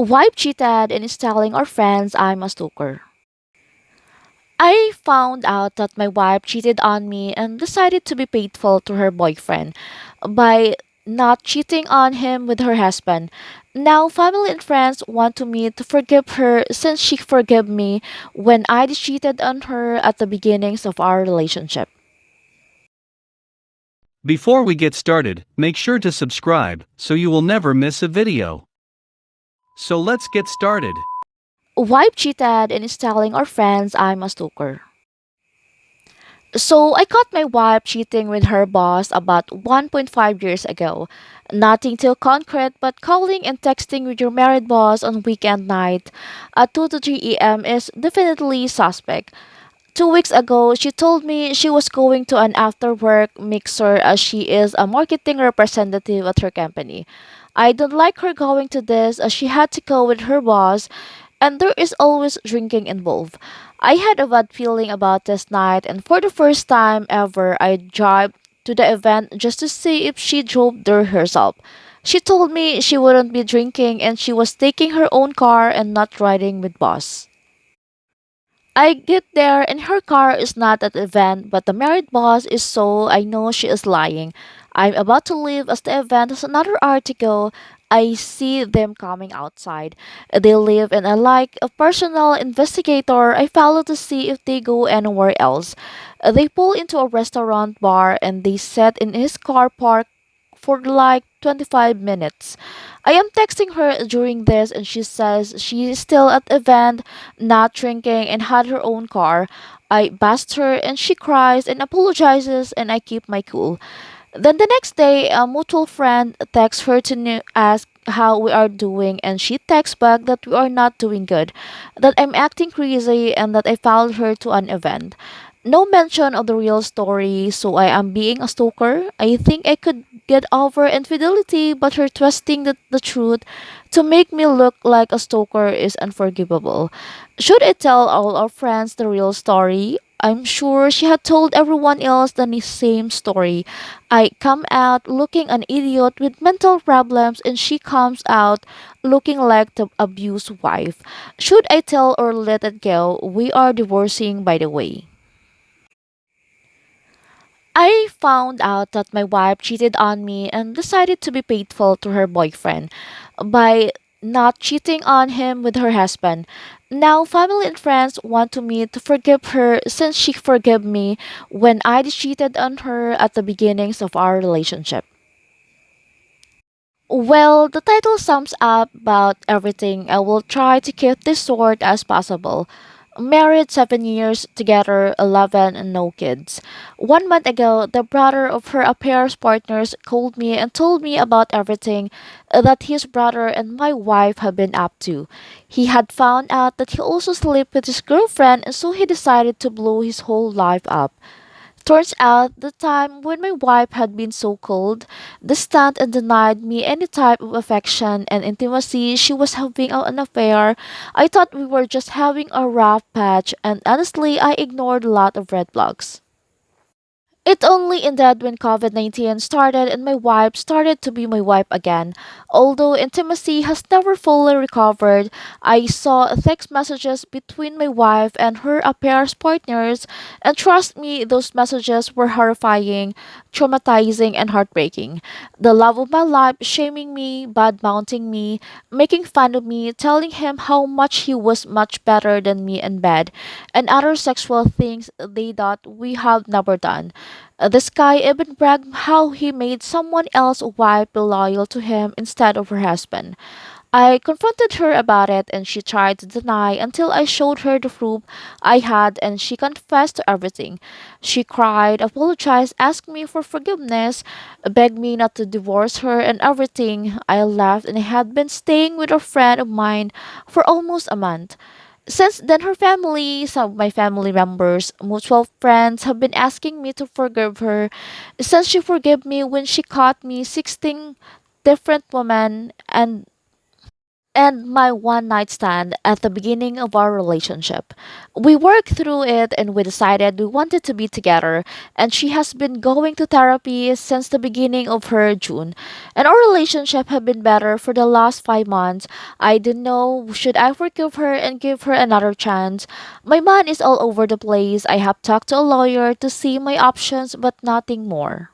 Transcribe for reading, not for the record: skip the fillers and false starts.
Wife cheated and is telling our friends I'm a stalker. I found out that my wife cheated on me and decided to be faithful to her boyfriend by not cheating on him with her husband. Now, family and friends want to me to forgive her since she forgave me when I cheated on her at the beginnings of our relationship. Before we get started, make sure to subscribe so you will never miss a video. So let's get started. Wife cheated and is telling our friends I'm a stalker. So I caught my wife cheating with her boss about 1.5 years ago. Nothing too concrete, but calling and texting with your married boss on weekend night at 2 to 3 a.m. is definitely suspect. 2 weeks ago, she told me she was going to an after work mixer as she is a marketing representative at her company. I don't like her going to this as she had to go with her boss and there is always drinking involved. I had a bad feeling about this night, and for the first time ever, I drove to the event just to see if she drove there herself. She told me she wouldn't be drinking and she was taking her own car and not riding with boss. I get there and her car is not at the event, but the married boss is, so I know she is lying. I'm about to leave as the event has another hour to go. I see them coming outside. They leave and I like a personal investigator. I follow to see if they go anywhere else. They pull into a restaurant bar and they sit in his car park for like 25 minutes. I am texting her during this and she says she is still at the event, not drinking and had her own car. I bust her and she cries and apologizes and I keep my cool. Then the next day, a mutual friend texts her to ask how we are doing and she texts back that we are not doing good, that I'm acting crazy and that I followed her to an event. No mention of the real story, so I am being a stalker. I think I could get over infidelity, but her twisting the truth to make me look like a stalker is unforgivable. Should I tell all our friends the real story? I'm sure she had told everyone else the same story. I come out looking an idiot with mental problems and she comes out looking like the abused wife. Should I tell or let it go? We are divorcing, by the way. I found out that my wife cheated on me and decided to be faithful to her boyfriend by not cheating on him with her husband. Now, family and friends want to me to forgive her since she forgave me when I cheated on her at the beginnings of our relationship. Well, the title sums up about everything. I will try to keep this short as possible. Married 7 years, together 11 and no kids. 1 month ago, the brother of her affair's partners called me and told me about everything that his brother and my wife have been up to. He had found out that he also slept with his girlfriend and so he decided to blow his whole life up. Turns out the time when my wife had been so cold, distant and denied me any type of affection and intimacy, she was having an affair. I thought we were just having a rough patch and honestly I ignored a lot of red flags. It only ended when COVID 19 started and my wife started to be my wife again. Although intimacy has never fully recovered, I saw text messages between my wife and her affair's partners, and trust me, those messages were horrifying, traumatizing, and heartbreaking. The love of my life shaming me, bad mounting me, making fun of me, telling him how much he was much better than me in bed, and other sexual things they thought we have never done. This guy even bragged how he made someone else's wife be loyal to him instead of her husband. I confronted her about it and she tried to deny until I showed her the proof I had and she confessed to everything. She cried, apologized, asked me for forgiveness, begged me not to divorce her and everything. I left and I had been staying with a friend of mine for almost a month. Since then, her family, some of my family members, mutual friends have been asking me to forgive her since she forgave me when she caught me 16 different women and and my one night stand at the beginning of our relationship. We worked through it and we decided we wanted to be together, and she has been going to therapy since the beginning of her June. And our relationship have been better for the last 5 months. I didn't know should I forgive her and give her another chance. My mind is all over the place. I have talked to a lawyer to see my options but nothing more.